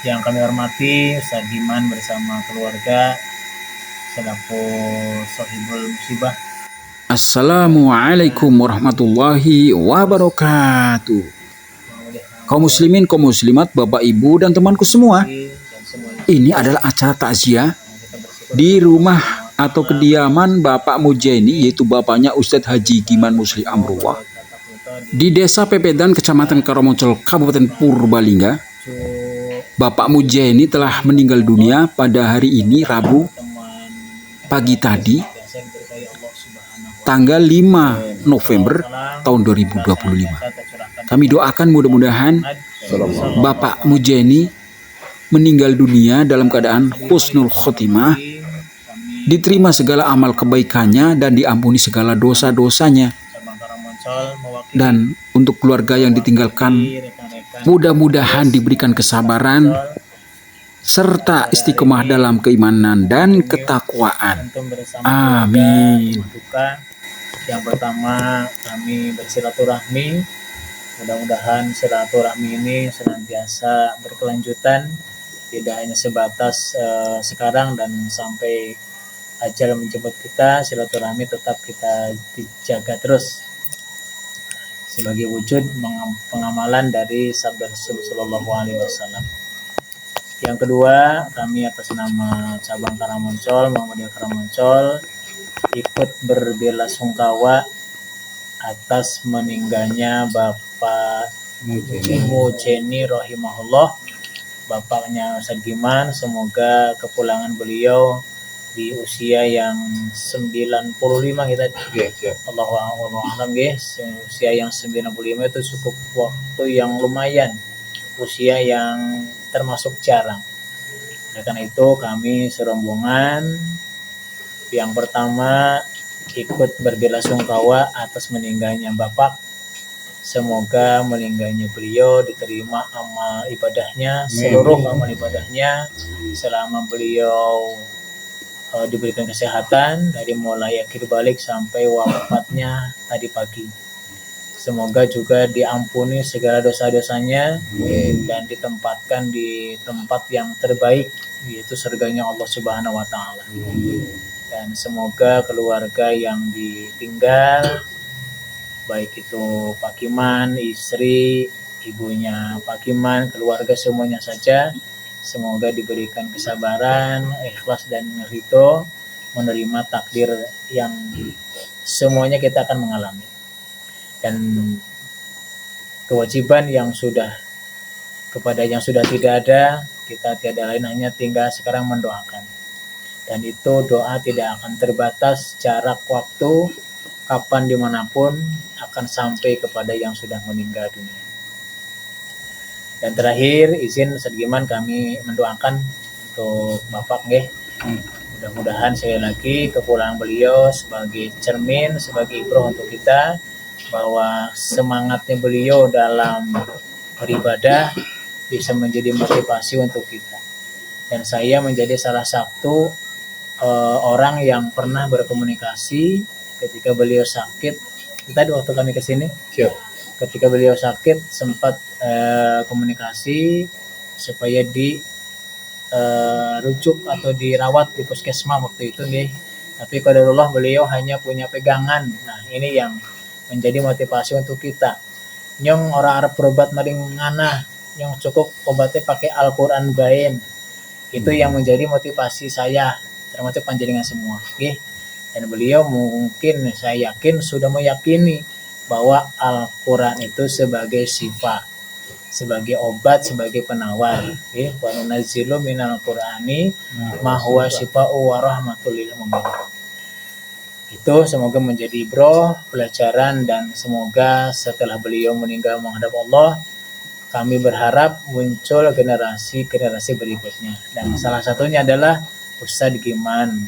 Yang kami hormati Ustaz Giman bersama keluarga selaku Sohibul Musibah. Assalamualaikum warahmatullahi wabarakatuh. Kaum muslimin, kaum muslimat, bapak ibu dan temanku semua, ini adalah acara takziah di rumah atau kediaman Bapak Mujeni, yaitu bapaknya Ustadz Haji Giman Musli Amrullah, di Desa Pepedan, Kecamatan Karamoncol, Kabupaten Purbalingga. Bapak Mujeni telah meninggal dunia pada hari ini, Rabu pagi tadi, tanggal 5 November tahun 2025. Kami doakan mudah-mudahan Bapak Mujeni meninggal dunia dalam keadaan husnul khotimah, diterima segala amal kebaikannya dan diampuni segala dosa-dosanya. Dan untuk keluarga yang ditinggalkan, mudah-mudahan diberikan kesabaran serta istiqomah dalam keimanan dan ketakwaan. Amin. Yang pertama, kami bersilaturahmi. Mudah-mudahan silaturahmi ini senantiasa berkelanjutan, tidak hanya sebatas sekarang dan sampai ajal menjemput kita. Silaturahmi tetap kita dijaga terus sebagai wujud pengamalan dari sabda Rasul Shallallahu Alaihi Wasallam. Yang kedua, kami atas nama cabang Karamoncol, Muhammadiyah Karamoncol, ikut berbelasungkawa atas meninggalnya Bapak Mujeni rahimahullah, bapaknya Ustadz Giman. Semoga kepulangan beliau di usia yang 95 kita. Allahu a'lam guys. Usia yang 95 itu cukup waktu yang lumayan, usia yang termasuk jarang. Oleh karena itu kami serombongan yang pertama ikut berbelasungkawa atas meninggalnya Bapak. Semoga meninggalnya beliau diterima amal ibadahnya, seluruh amal ibadahnya selama beliau diberikan kesehatan dari mulai akhir balik sampai wafatnya tadi pagi. Semoga juga diampuni segala dosa-dosanya dan ditempatkan di tempat yang terbaik, yaitu surganya Allah Subhanahu wa taala. Dan semoga keluarga yang ditinggal, baik itu Pak Giman, istri, ibunya Pak Giman, keluarga semuanya saja, semoga diberikan kesabaran, ikhlas dan ridho menerima takdir yang semuanya kita akan mengalami. Dan kewajiban yang sudah kepada yang sudah tidak ada, kita tiada lain hanya tinggal sekarang mendoakan. Dan itu doa tidak akan terbatas jarak waktu, kapan dimanapun akan sampai kepada yang sudah meninggal dunia. Dan terakhir, izin Ustadz Giman kami mendoakan untuk Bapak nggih. Mudah-mudahan sekali lagi kepulangan beliau sebagai cermin, sebagai ibrah untuk kita, bahwa semangatnya beliau dalam beribadah bisa menjadi motivasi untuk kita. Dan saya menjadi salah satu orang yang pernah berkomunikasi ketika beliau sakit. Tadi waktu kami kesini, ketika beliau sakit sempat komunikasi supaya rujuk atau dirawat di puskesmas waktu itu nih. Tapi qadarullah beliau hanya punya pegangan. Nah ini yang menjadi motivasi untuk kita. Nyong orang Arab berobat maring ngana, yang cukup obatnya pakai Al-Quran bain. Itu yang menjadi motivasi saya, termasuk panjenengan semua. Okay? Dan beliau mungkin saya yakin sudah meyakini bahwa Al-Quran itu sebagai sifat, sebagai obat, sebagai penawar. Wa nunazzilu minal Qur'ani ma huwa syifaa'u wa rahmatul lil mu'minin. Itu semoga menjadi pelajaran, dan semoga setelah beliau meninggal menghadap Allah, kami berharap muncul generasi berikutnya. Dan salah satunya adalah Ustadz Giman.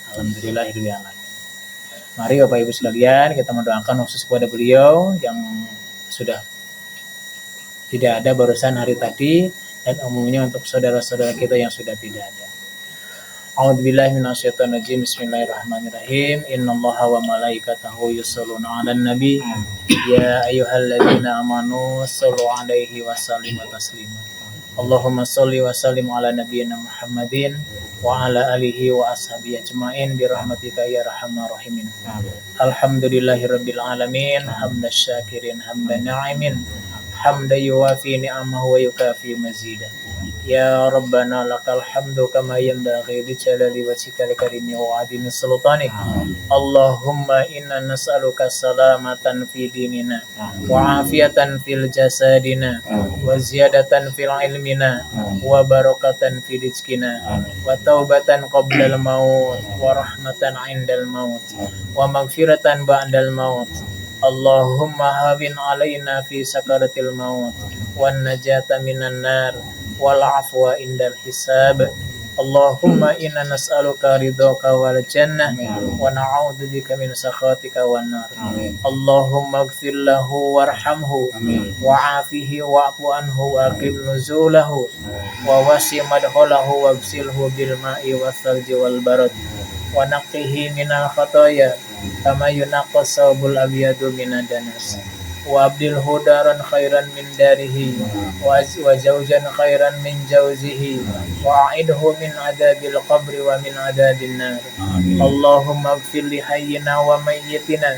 Alhamdulillahirabbil alamin. Mari Bapak Ibu sekalian, kita mendoakan khusus kepada beliau yang sudah tidak ada barusan hari tadi, dan umumnya untuk saudara-saudara kita yang sudah tidak ada. A'udzubillahi minasyaitonirrajim. Bismillahirrahmanirrahim. Innallaha wa malaikatahu yusholluna 'alan nabi. Ya ayyuhalladzina amanu shollu 'alaihi wa sallimu taslima. Allahumma sholli wa sallim ala nabiyyina Muhammadin wa ala alihi wa ashabihi ajmain bi rahmatika ya arhamar rahimin. Alhamdulillahirabbil alamin, hamdan syakirin, hamdan na'imin, hamdan yuwafi ni'amahu wa yukafi mazidah. Ya Rabbana lakal hamdu kama yanbaghi li jalali wajhikal karimi wa 'azimi sultanik. Allahumma inna nas'aluka salamatan fi dinina wa afiyatan fil jasadina wa ziyadatan fil ilmina wa barakatan fi rizqina wa taubatan qabla al maut wa rahmatan 'indal maut wa maghfiratan ba'dal maut. Allahumma hawin alaina fi sakaratil maut wan najata minan nar wal afwa indal hisab. Allahumma inna nas'aluka ridhaka wal jannah wa na'udzu bika min sakhatika wan nar. Allahumma ighfir lahu warhamhu wa 'afihi wa'fu anhu wa aqim nuzulahu wa wasi' madkhalahu waghsilhu bil ma'i was salji wal barad wa naqqihi minal khataaya kama yunaqqas sawbul abyadu minad danas. Wa abdilhu daran khairan min darihi wa zawjan khairan min jawzihi wa a'idhu min adabil qabri wa min adabin nar. Allahumma ighfir li hayyina wa mayyitina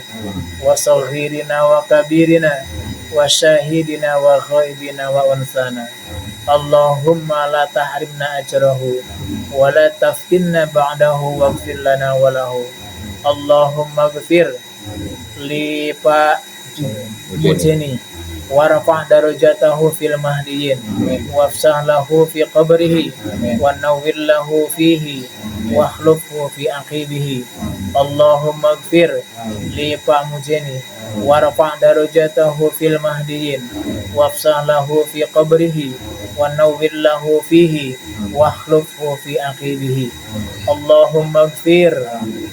wa saghirina wa kabirina wa syahidina wa ghaibina wa unsana. Allahumma la tahrimna ajrahu wa la taftinna ba'dahu waghfir lana wa lahu. Allahumma ighfir li Mujeni warfa' darajatahu fil mahdiyin wafsah lahu fi qabrihi wa nawwir lahu fihi wa akhlifhu fi aqibihi. Allahumma ighfir li Mujeni warfa' darajatahu fil mahdiyin wafsah lahu fi qabrihi wa nawwir lahu fihi wa akhlifhu fi aqibihi. Allahumma ighfir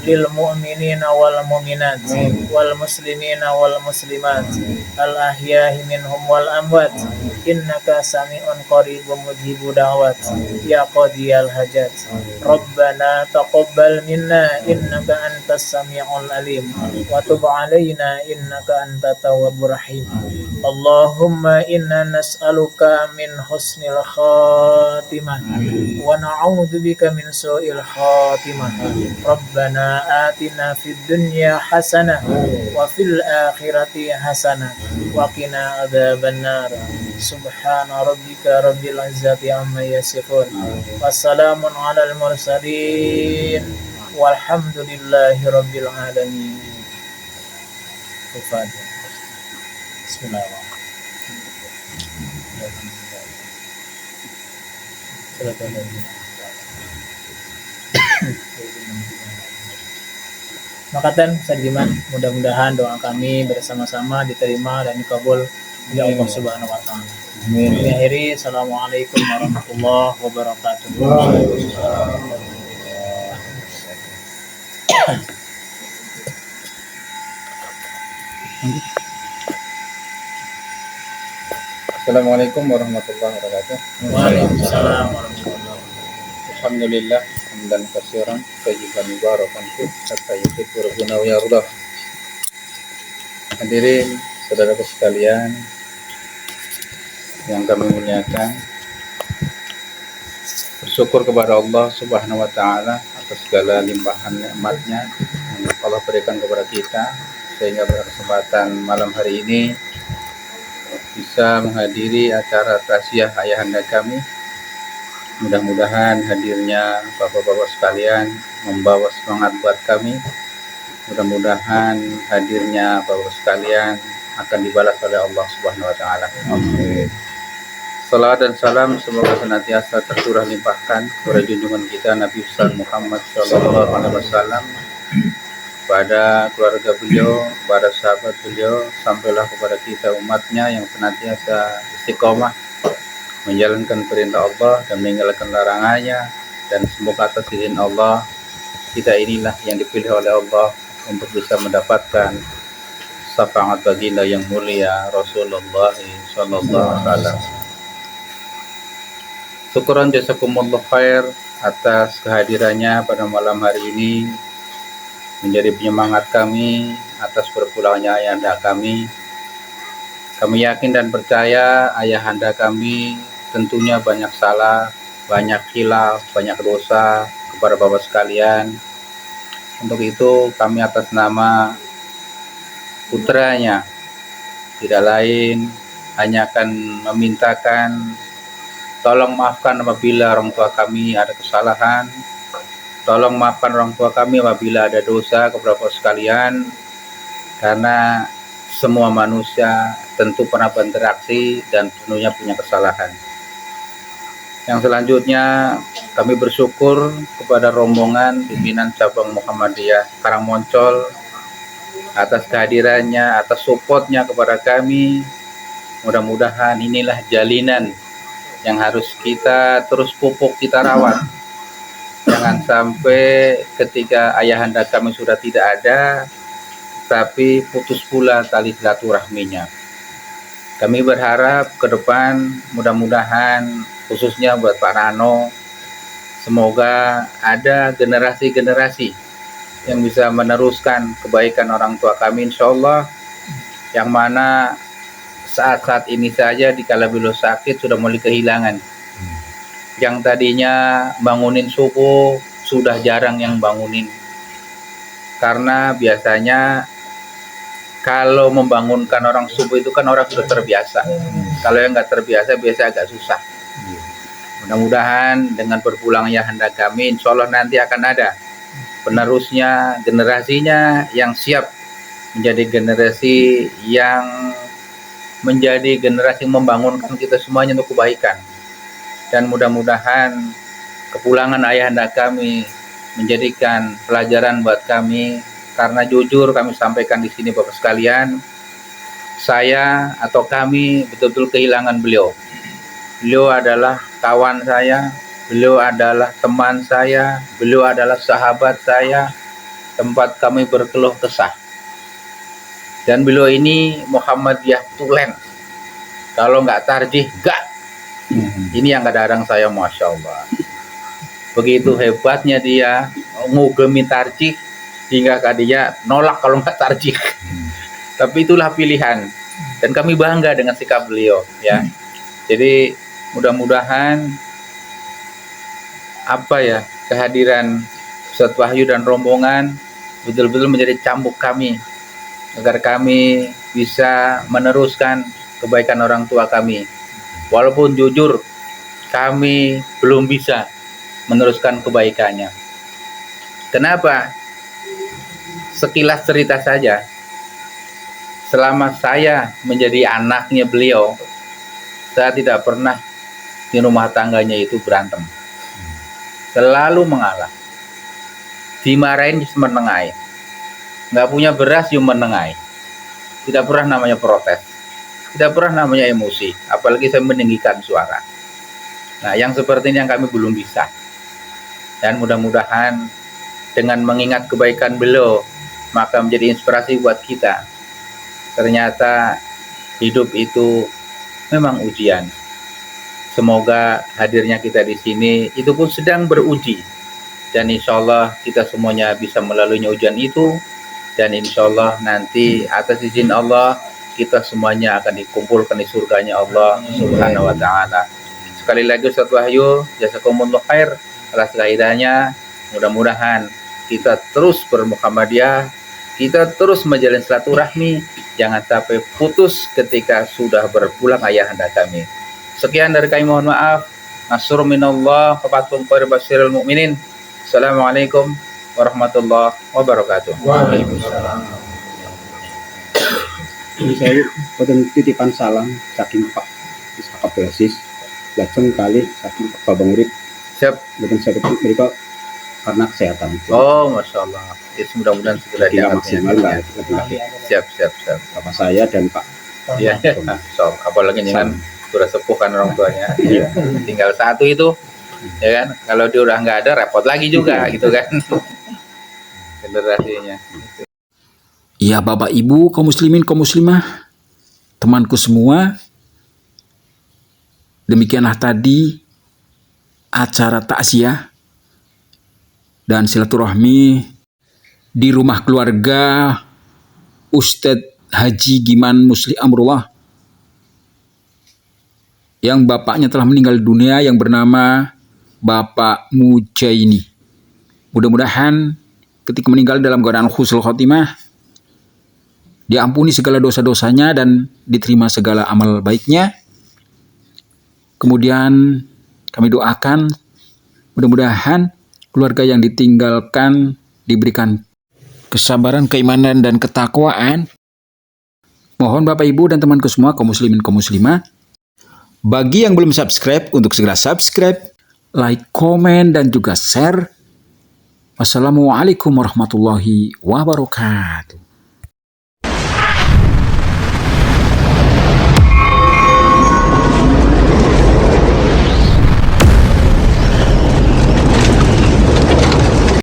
lil mu'minina wal mu'minat wal muslimina wal muslimat al ahya'i minhum wal amwat innaka sami'un qaribun mujibu da'wat ya qadiyal hajat. Rabbana taqabbal minna innaka antas sami'ul alim wa tub 'alaina innaka antat tawwabur rahim. Allahumma inna nas'aluka min husnil khatimah wa na'udzu bika min su'il khatimah. Rabbana atina fid dunya hasanah wa fil akhirati hasanah wa qina adzaban nar. Subhana rabbika rabbil izzati amma yasifun. Wassalamun alal mursalin walhamdulillahi rabbil alamin. Al-Fatiha. Maka Sadiman, mudah-mudahan doa kami bersama-sama diterima dan dikabul oleh Allah Subhanahu wa taala. Amin. Akhiri, assalamualaikum warahmatullahi wabarakatuh. Assalamualaikum warahmatullahi wabarakatuh. Waalaikumsalam warahmatullahi wabarakatuh. Alhamdulillah hamdan katsiran tayyiban mubarakan fihi hatta yuhibbu rabbuna wa yardah. Hadirin saudaraku sekalian yang kami muliakan, bersyukur kepada Allah Subhanahu wa taala atas segala limpahan nikmat-Nya yang Allah berikan kepada kita sehingga pada kesempatan malam hari ini bisa menghadiri acara taziah ayahanda kami. Mudah-mudahan hadirnya bapak-bapak sekalian membawa semangat buat kami. Mudah-mudahan hadirnya bapak sekalian akan dibalas oleh Allah Subhanahu wa taala. Amin. Salawat dan salam semoga senantiasa tercurah limpahkan kepada junjungan kita Nabi besar Muhammad sallallahu alaihi wasallam, pada keluarga beliau, para sahabat beliau, sampailah kepada kita umatnya yang senantiasa istiqomah menjalankan perintah Allah dan meninggalkan larangannya, dan semoga atas izin Allah kita inilah yang dipilih oleh Allah untuk bisa mendapatkan syafaat baginda yang mulia Rasulullah sallallahu alaihi wasallam. Syukuran jazakumullah khair atas kehadirannya pada malam hari ini, menjadi penyemangat kami atas berpulangnya ayahanda kami. Kami yakin dan percaya ayahanda kami tentunya banyak salah, banyak khilaf, banyak dosa kepada Bapak sekalian. Untuk itu kami atas nama putranya tidak lain hanya akan memintakan tolong maafkan apabila orang tua kami ada kesalahan. Tolong maafkan orang tua kami apabila ada dosa kepada Bapak sekalian. Karena semua manusia tentu pernah berinteraksi dan tentunya punya kesalahan. Yang selanjutnya kami bersyukur kepada rombongan pimpinan cabang Muhammadiyah Karangmoncol atas kehadirannya, atas supportnya kepada kami. Mudah-mudahan inilah jalinan yang harus kita terus pupuk, kita rawat. Jangan sampai ketika ayahanda kami sudah tidak ada, tapi putus pula tali silaturahminya. Kami berharap ke depan mudah-mudahan khususnya buat Pak Rano, semoga ada generasi-generasi yang bisa meneruskan kebaikan orang tua kami insya Allah, yang mana saat-saat ini saja dikala beliau sakit sudah mulai kehilangan. Yang tadinya bangunin subuh sudah jarang yang bangunin, karena biasanya kalau membangunkan orang subuh itu kan orang sudah terbiasa. Kalau yang nggak terbiasa biasa agak susah. Mudah-mudahan dengan berpulangnya ayahanda kami, insya Allah nanti akan ada penerusnya, generasinya yang siap menjadi generasi yang menjadi generasi yang membangunkan kita semuanya untuk kebaikan. Dan mudah-mudahan kepulangan ayahanda kami menjadikan pelajaran buat kami, karena jujur kami sampaikan di sini Bapak sekalian, saya atau kami betul-betul kehilangan beliau. Beliau adalah kawan saya, beliau adalah teman saya, beliau adalah sahabat saya, tempat kami berkeluh kesah. Dan beliau ini Muhammadiyah tulen. Kalau nggak tarjih, nggak. Ini yang kadang-kadang saya Masya Allah. Begitu hebatnya dia ngugemi tarjih, hingga dia nolak kalau nggak tarjih. Tapi itulah pilihan. Dan kami bangga dengan sikap beliau. Ya. Jadi mudah-mudahan kehadiran Ustaz Wahyu dan rombongan betul-betul menjadi cambuk kami, agar kami bisa meneruskan kebaikan orang tua kami. Walaupun jujur kami belum bisa meneruskan kebaikannya. Kenapa? Sekilas cerita saja. Selama saya menjadi anaknya beliau, saya tidak pernah di rumah tangganya itu berantem. Selalu mengalah. Dimarahin menengai. Nggak punya beras menengai. Tidak pernah namanya protes. Tidak pernah namanya emosi, apalagi saya meninggikan suara. Nah, yang seperti ini yang kami belum bisa. Dan mudah-mudahan dengan mengingat kebaikan beliau, maka menjadi inspirasi buat kita. Ternyata hidup itu memang ujian. Semoga hadirnya kita di sini itu pun sedang beruji. Dan insya Allah kita semuanya bisa melaluinya ujian itu. Dan insya Allah nanti atas izin Allah, kita semuanya akan dikumpulkan di surganya Allah Subhanahu wa Ta'ala. Sekali lagi Ustaz Wahyu, jazakumullah khair atas kehadirannya. Mudah-mudahan kita terus bermuhammadiyah, kita terus menjalin silaturahmi, jangan sampai putus ketika sudah berpulang ayahanda kami. Sekian dari kami, mohon maaf. Nasrul minallah, fathun qarib basyiril mu'minin. Assalamualaikum warahmatullahi wabarakatuh. Waalaikumsalam. Saya boten titipan salam saking Pak Ishak Abdulaziz, lajeng kali saking Pak Babang Urip. Siap. Boten saged mereka karena kesehatan. Oh, Masya Allah. Ya, mudah-mudahan segera Tidak diangkat. maksimal nggak lagi Siap. Bapak saya dan Pak. Iya. So, apalagi ini kan sudah sepuh kan orang tuanya. Iya. Tinggal satu itu, ya kan? Kalau dia udah nggak ada, repot lagi juga, gitu kan? Generasinya. Ya Bapak Ibu kaum muslimin kaum muslimah, temanku semua, demikianlah tadi acara takziah dan silaturahmi di rumah keluarga Ustadz Haji Giman Musli Amrullah yang bapaknya telah meninggal dunia yang bernama Bapak Mujaini. Mudah-mudahan ketika meninggal dalam keadaan husnul khotimah, diampuni segala dosa-dosanya dan diterima segala amal baiknya. Kemudian kami doakan mudah-mudahan keluarga yang ditinggalkan diberikan kesabaran, keimanan, dan ketakwaan. Mohon Bapak Ibu dan temanku semua, kaum muslimin kaum muslimah, bagi yang belum subscribe untuk segera subscribe, like, komen, dan juga share. Wassalamualaikum warahmatullahi wabarakatuh.